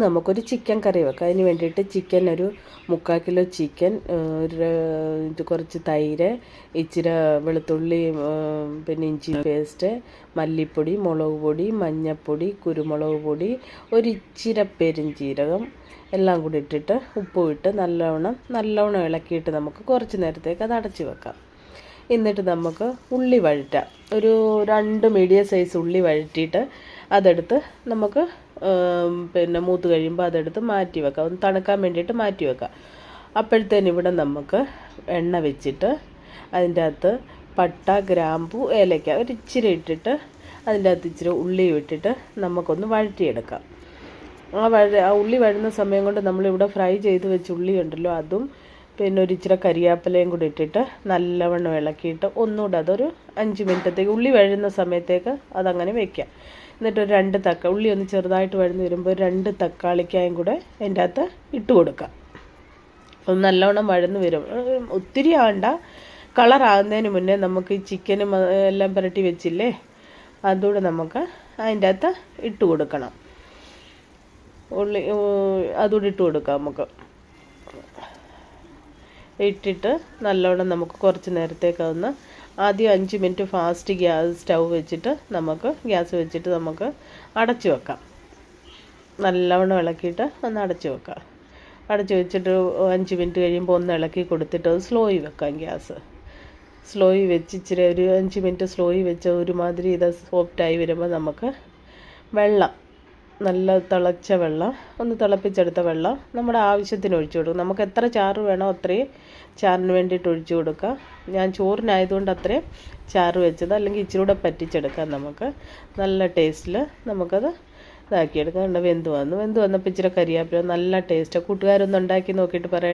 നമുക്കൊരു ചിക്കൻ കറി വെക്കാം. അതിന് വേണ്ടിയിട്ട് ചിക്കൻ ഒരു 3/4 കിലോ ചിക്കൻ, കുറച്ച് തൈര്, ഇച്ചിരി വെളുത്തുള്ളി, പിന്നെ ഇഞ്ചി പേസ്റ്റ്, മല്ലിപ്പൊടി, മുളക് പൊടി, മഞ്ഞൾപ്പൊടി, കുരുമുളക് പൊടി, ഒരിച്ചിരി പെരുംജീരകം എല്ലാം കൂടി ഇട്ടിട്ട് ഉപ്പും ഇട്ട് നല്ലവണ്ണം ഇളക്കിയിട്ട് നമുക്ക് കുറച്ച് നേരത്തേക്ക് അത് അടച്ച് വെക്കാം. എന്നിട്ട് നമുക്ക് ഉള്ളി വഴറ്റാം. ഒരു 2 മീഡിയം സൈസ് ഉള്ളി വഴറ്റിയിട്ട് അതെടുത്ത് നമുക്ക് പിന്നെ മൂത്ത് കഴിയുമ്പോൾ അതെടുത്ത് മാറ്റി വെക്കാം. ഒന്ന് തണുക്കാൻ വേണ്ടിയിട്ട് മാറ്റി വെക്കാം. അപ്പോഴത്തേന് ഇവിടെ നമുക്ക് എണ്ണ വെച്ചിട്ട് അതിൻ്റെ അകത്ത് പട്ട, ഗ്രാമ്പു, ഏലക്ക ഒരിച്ചിരി ഇട്ടിട്ട് അതിൻ്റെ അകത്ത് ഇച്ചിരി ഉള്ളിയും ഇട്ടിട്ട് നമുക്കൊന്ന് വഴറ്റിയെടുക്കാം. ആ ഉള്ളി വഴുന്ന സമയം കൊണ്ട് നമ്മളിവിടെ ഫ്രൈ ചെയ്ത് വെച്ച ഉള്ളി ഉണ്ടല്ലോ, അതും പിന്നെ ഒരിച്ചിരി കരിയാപ്പിലയും കൂടി ഇട്ടിട്ട് നല്ലവണ്ണം ഇളക്കിയിട്ട് ഒന്നുകൂടെ അതൊരു 5 മിനിറ്റത്തേക്ക് ഉള്ളി വഴുന്ന സമയത്തേക്ക് അതങ്ങനെ വയ്ക്കാം. എന്നിട്ട് ഒരു 2 തക്കാളി, ഉള്ളി ഒന്ന് ചെറുതായിട്ട് വഴന്ന് വരുമ്പോൾ 2 തക്കാളിക്കായും കൂടെ അതിൻ്റെ അകത്ത് ഇട്ട് കൊടുക്കാം. ഒന്ന് നല്ലവണ്ണം വഴന്ന് വരും. ഒത്തിരി ആണ്ട, കളറാകുന്നതിന് മുന്നേ നമുക്ക് ഈ ചിക്കനും എല്ലാം പുരട്ടി വെച്ചില്ലേ, അതുകൂടെ നമുക്ക് അതിൻ്റെ അകത്ത് ഇട്ട് കൊടുക്കണം. ഉള്ളി അതുകൂടി ഇട്ട് കൊടുക്കാം. നമുക്ക് ഇട്ടിട്ട് നല്ലോണം നമുക്ക് കുറച്ച് നേരത്തേക്ക് അതൊന്ന് ആദ്യം 5 മിനിറ്റ് ഫാസ്റ്റ് സ്റ്റൗ വെച്ചിട്ട് ഗ്യാസ് വെച്ചിട്ട് നമുക്ക് അടച്ചു വെക്കാം. നല്ലവണ്ണം ഇളക്കിയിട്ട് ഒന്ന് അടച്ചു വെക്കാം. അടച്ചു വെച്ചിട്ട് 5 മിനിറ്റ് കഴിയുമ്പോൾ ഒന്ന് ഇളക്കി കൊടുത്തിട്ട് അത് സ്ലോയിൽ വെക്കാം. ഗ്യാസ് സ്ലോയിൽ വെച്ച് ഇച്ചിരി ഒരു 5 മിനിറ്റ് സ്ലോയിൽ വെച്ച് ഒരുമാതിരി ഇത് സോഫ്റ്റായി വരുമ്പോൾ നമുക്ക് വെള്ളം, നല്ല തിളച്ച വെള്ളം, ഒന്ന് തിളപ്പിച്ചെടുത്ത വെള്ളം നമ്മുടെ ആവശ്യത്തിന് ഒഴിച്ചു കൊടുക്കും. നമുക്ക് എത്ര ചാറ് വേണോ അത്രയും ചാറിന് വേണ്ടിയിട്ട് ഒഴിച്ചു കൊടുക്കുക. ഞാൻ ചോറിനായതുകൊണ്ട് അത്രയും ചാറ് വെച്ചത്, അല്ലെങ്കിൽ ഇച്ചിരി കൂടെ പറ്റിച്ചെടുക്കാം. നമുക്ക് നല്ല ടേസ്റ്റിൽ നമുക്കത് ഇതാക്കിയെടുക്കാം. വെന്ത് വന്നപ്പോൾ ഇച്ചിരി കരിയാപ്പില, നല്ല ടേസ്റ്റ്. കൂട്ടുകാരൊന്ന് ഉണ്ടാക്കി നോക്കിയിട്ട് പറയാം.